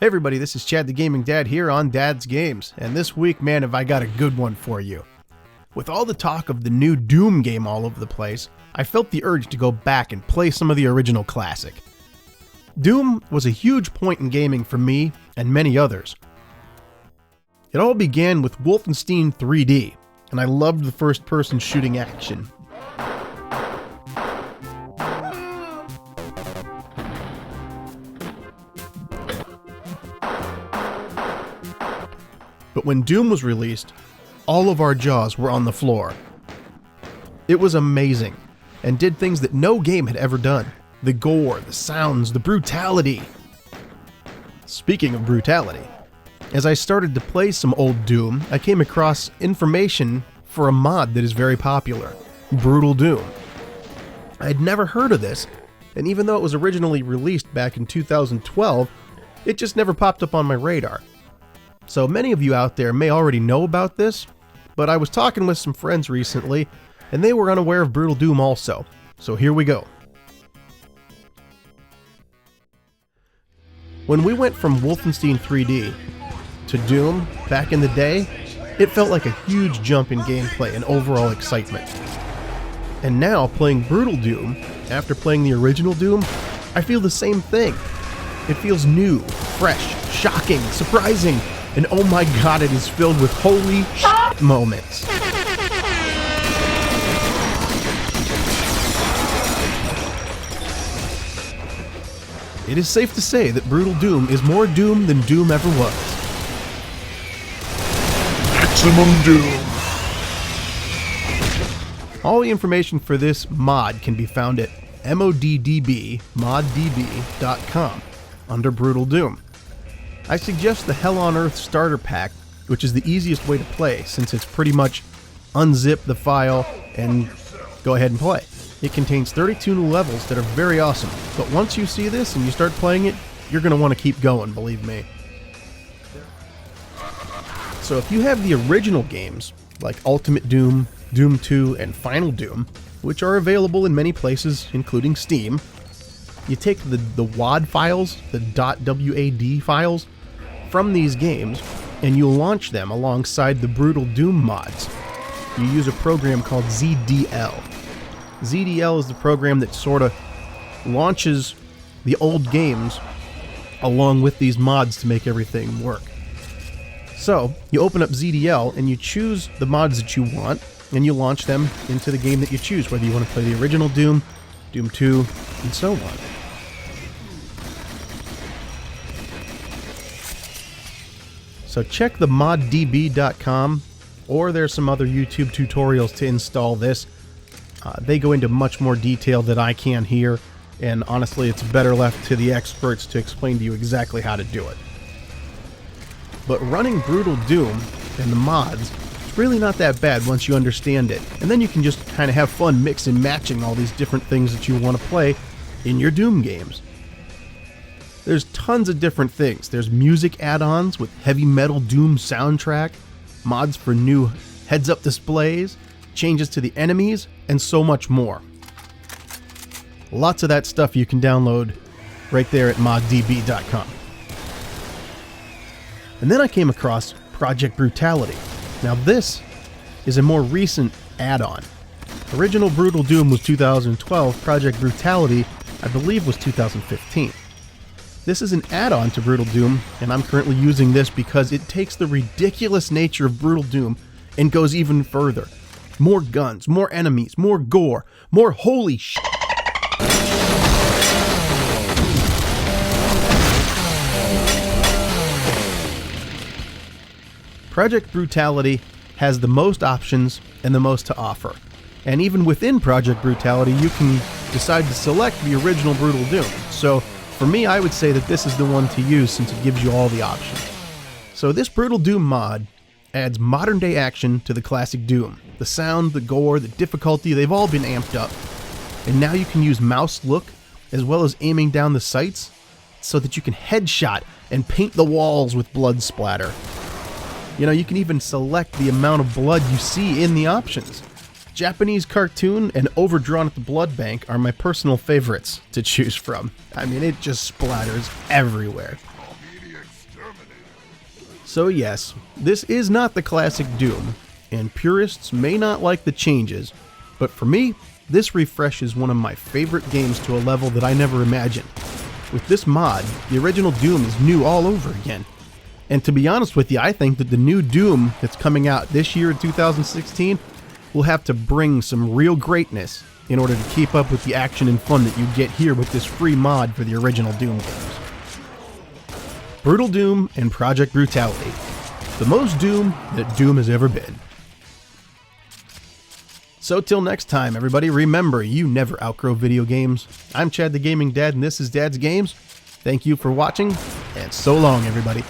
Hey everybody, this is Chad the Gaming Dad here on Dad's Games, and this week, man, have I got a good one for you. With all the talk of the new Doom game all over the place, I felt the urge to go back and play some of the original classic. Doom was a huge point in gaming for me and many others. It all began with Wolfenstein 3D, and I loved the first-person shooting action. But when Doom was released, all of our jaws were on the floor. It was amazing, and did things that no game had ever done. The gore, the sounds, the brutality. Speaking of brutality, as I started to play some old Doom, I came across information for a mod that is very popular, Brutal Doom. I had never heard of this, and even though it was originally released back in 2012, it just never popped up on my radar. So many of you out there may already know about this, but I was talking with some friends recently, and they were unaware of Brutal Doom also. So here we go. When we went from Wolfenstein 3D to Doom back in the day, it felt like a huge jump in gameplay and overall excitement. And now, playing Brutal Doom, after playing the original Doom, I feel the same thing. It feels new, fresh, shocking, surprising, and oh my god, it is filled with holy shit moments. It is safe to say that Brutal Doom is more Doom than Doom ever was. Maximum Doom! All the information for this mod can be found at moddb.com under Brutal Doom. I suggest the Hell on Earth starter pack, which is the easiest way to play since it's pretty much unzip the file and go ahead and play. It contains 32 new levels that are very awesome, but once you see this and you start playing it, you're going to want to keep going, believe me. So if you have the original games, like Ultimate Doom, Doom 2, and Final Doom, which are available in many places, including Steam, you take the WAD files, the .wad files, from these games, and you launch them alongside the Brutal Doom mods. You use a program called ZDL. ZDL is the program that sort of launches the old games along with these mods to make everything work. So, you open up ZDL and you choose the mods that you want, and you launch them into the game that you choose, whether you want to play the original Doom, Doom 2, and so on. So check the moddb.com, or there's some other YouTube tutorials to install this. They go into much more detail than I can here, and honestly it's better left to the experts to explain to you exactly how to do it. But running Brutal Doom and the mods is really not that bad once you understand it, and then you can just kind of have fun mix and matching all these different things that you want to play in your Doom games. There's tons of different things. There's music add-ons with heavy metal Doom soundtrack, mods for new heads-up displays, changes to the enemies, and so much more. Lots of that stuff you can download right there at moddb.com. And then I came across Project Brutality. Now this is a more recent add-on. Original Brutal Doom was 2012, Project Brutality, I believe, was 2015. This is an add-on to Brutal Doom, and I'm currently using this because it takes the ridiculous nature of Brutal Doom and goes even further. More guns, more enemies, more gore, more holy shit. Project Brutality has the most options and the most to offer. And even within Project Brutality, you can decide to select the original Brutal Doom. So, for me, I would say that this is the one to use since it gives you all the options. So this Brutal Doom mod adds modern day action to the classic Doom. The sound, the gore, the difficulty, they've all been amped up. And now you can use mouse look as well as aiming down the sights so that you can headshot and paint the walls with blood splatter. You know, you can even select the amount of blood you see in the options. Japanese cartoon and overdrawn at the blood bank are my personal favorites to choose from. I mean, it just splatters everywhere. So yes, this is not the classic Doom, and purists may not like the changes, but for me, this refreshes one of my favorite games to a level that I never imagined. With this mod, the original Doom is new all over again. And to be honest with you, I think that the new Doom that's coming out this year in 2016 will have to bring some real greatness in order to keep up with the action and fun that you get here with this free mod for the original Doom games. Brutal Doom and Project Brutality. The most Doom that Doom has ever been. So till next time, everybody, remember, you never outgrow video games. I'm Chad the Gaming Dad, and this is Dad's Games. Thank you for watching, and so long, everybody.